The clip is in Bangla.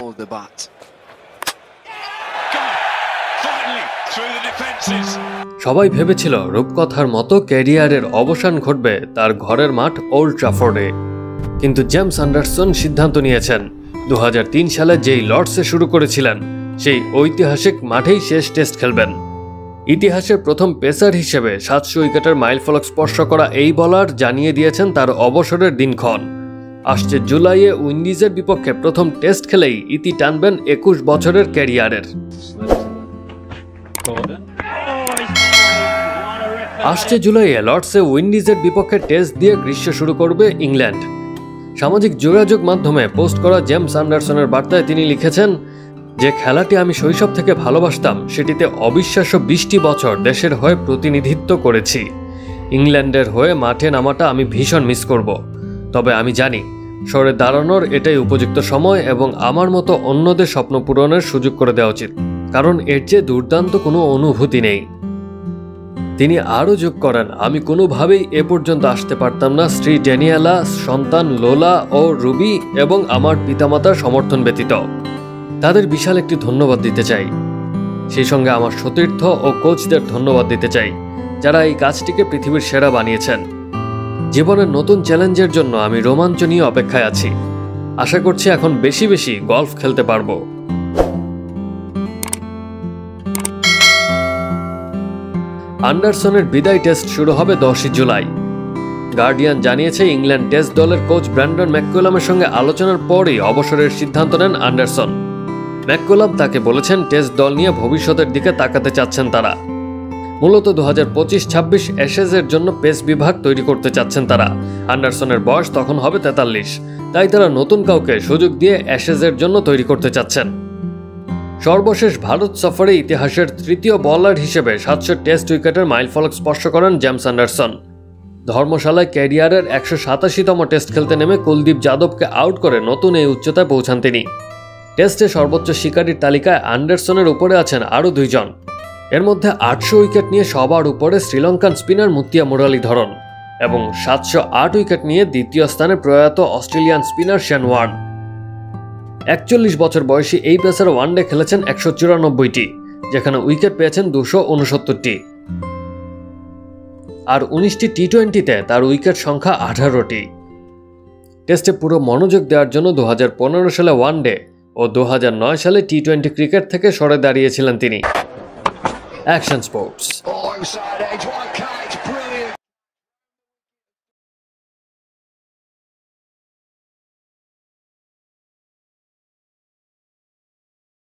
of the bat. সবাই ভেবেছিল রূপকথার মতো ক্যারিয়ারের অবসান ঘটবে তার ঘরের মাঠ ওল্ড ট্রাফোর্ডে, কিন্তু জেমস অ্যান্ডারসন সিদ্ধান্ত নিয়েছেন 2003 সালে যেই লর্ডসে শুরু করেছিলেন সেই ঐতিহাসিক মাঠেই শেষ টেস্ট খেলবেন। ইতিহাসের প্রথম পেসার হিসেবে 700 উইকেটের মাইলফলক স্পর্শ করা এই বোলার জানিয়ে দিয়েছেন তার অবসরের দিনক্ষণ। আসছে জুলাইয়ে উইন্ডিজের বিপক্ষে প্রথম টেস্ট খেলেই ইতি টানবেন 21 বছরের ক্যারিয়ারের। আসছে জুলাইয়ে লর্ডসে উইন্ডিজের বিপক্ষে টেস্ট দিয়ে গ্রীষ্ম শুরু করবে ইংল্যান্ড। সামাজিক যোগাযোগ মাধ্যমে পোস্ট করা জেমস অ্যান্ডারসনের বার্তায় তিনি লিখেছেন, যে খেলাটি আমি শৈশব থেকে ভালোবাসতাম সেটিতে অবিশ্বাস্য 20টি বছর দেশের হয়ে প্রতিনিধিত্ব করেছি। ইংল্যান্ডের হয়ে মাঠে নামাটা আমি ভীষণ মিস করব, তবে আমি জানি সরে দাঁড়ানোর এটাই উপযুক্ত সময় এবং আমার মতো অন্যদের স্বপ্ন পূরণের সুযোগ করে দেওয়া উচিত, কারণ এর চেয়ে দুর্দান্ত কোনো অনুভূতি নেই। তিনি আরও যোগ করেন, আমি কোনোভাবেই এ পর্যন্ত আসতে পারতাম না স্ত্রী ড্যানিয়েলা, সন্তান লোলা ও রুবি এবং আমার পিতামাতার সমর্থন ব্যতীত। তাদের বিশাল একটি ধন্যবাদ দিতে চাই। সেই সঙ্গে আমার সতীর্থ ও কোচদের ধন্যবাদ দিতে চাই যারা এই কাজটিকে পৃথিবীর সেরা বানিয়েছেন। জীবনের নতুন চ্যালেঞ্জের জন্য আমি রোমাঞ্চ নিয়ে অপেক্ষায় আছি। আশা করছি এখন বেশি বেশি গলফ খেলতে পারবো। অ্যান্ডারসনের বিদায় টেস্ট শুরু হবে 10 জুলাই। গার্ডিয়ান জানিয়েছে ইংল্যান্ড টেস্ট দলের কোচ ব্র্যান্ডন ম্যাককুলামের সঙ্গে আলোচনার পরই অবসরের সিদ্ধান্ত নেন অ্যান্ডারসন। ম্যাককুলাম তাকে বলেছেন টেস্ট দল নিয়ে ভবিষ্যতের দিকে তাকাতে চাচ্ছেন তারা। মূলত 2025-26 অ্যাশেজের জন্য পেস বিভাগ তৈরি করতে চাচ্ছেন তারা। অ্যান্ডারসনের বয়স তখন হবে 43, তাই তারা নতুন কাউকে সুযোগ দিয়ে অ্যাশেজের জন্য তৈরি করতে চাচ্ছেন। সর্বশেষ ভারত সফরে ইতিহাসের তৃতীয় বোলার হিসেবে 700 টেস্ট উইকেটের মাইলফলক স্পর্শ করেন জেমস অ্যান্ডারসন। ধর্মশালায় ক্যারিয়ারের 187তম টেস্ট খেলতে নেমে কুলদীপ যাদবকে আউট করে নতুন এই উচ্চতায় পৌঁছান তিনি। টেস্টে সর্বোচ্চ শিকারির তালিকায় অ্যান্ডারসনের উপরে আছেন আরও 2 জন। এর মধ্যে 800 উইকেট নিয়ে সবার উপরে শ্রীলঙ্কান স্পিনার মুতিয়া মুরালীধরন এবং 708 উইকেট নিয়ে দ্বিতীয় স্থানে প্রয়াত অস্ট্রেলিয়ান স্পিনার শেন ওয়ার্ন। 41 বছর বয়সী এই পেসার ওয়ানডে খেলেছেন 194টি, যেখানে উইকেট পেয়েছেন 269টি, আর 19টি টি-20তে তার উইকেট সংখ্যা 18টি। টেস্টে পুরো মনোযোগ দেওয়ার জন্য 2015 সালে ওয়ানডে ও 2009 সালে টি-20 ক্রিকেট থেকে সরে দাঁড়িয়েছিলেন তিনি। Action sports.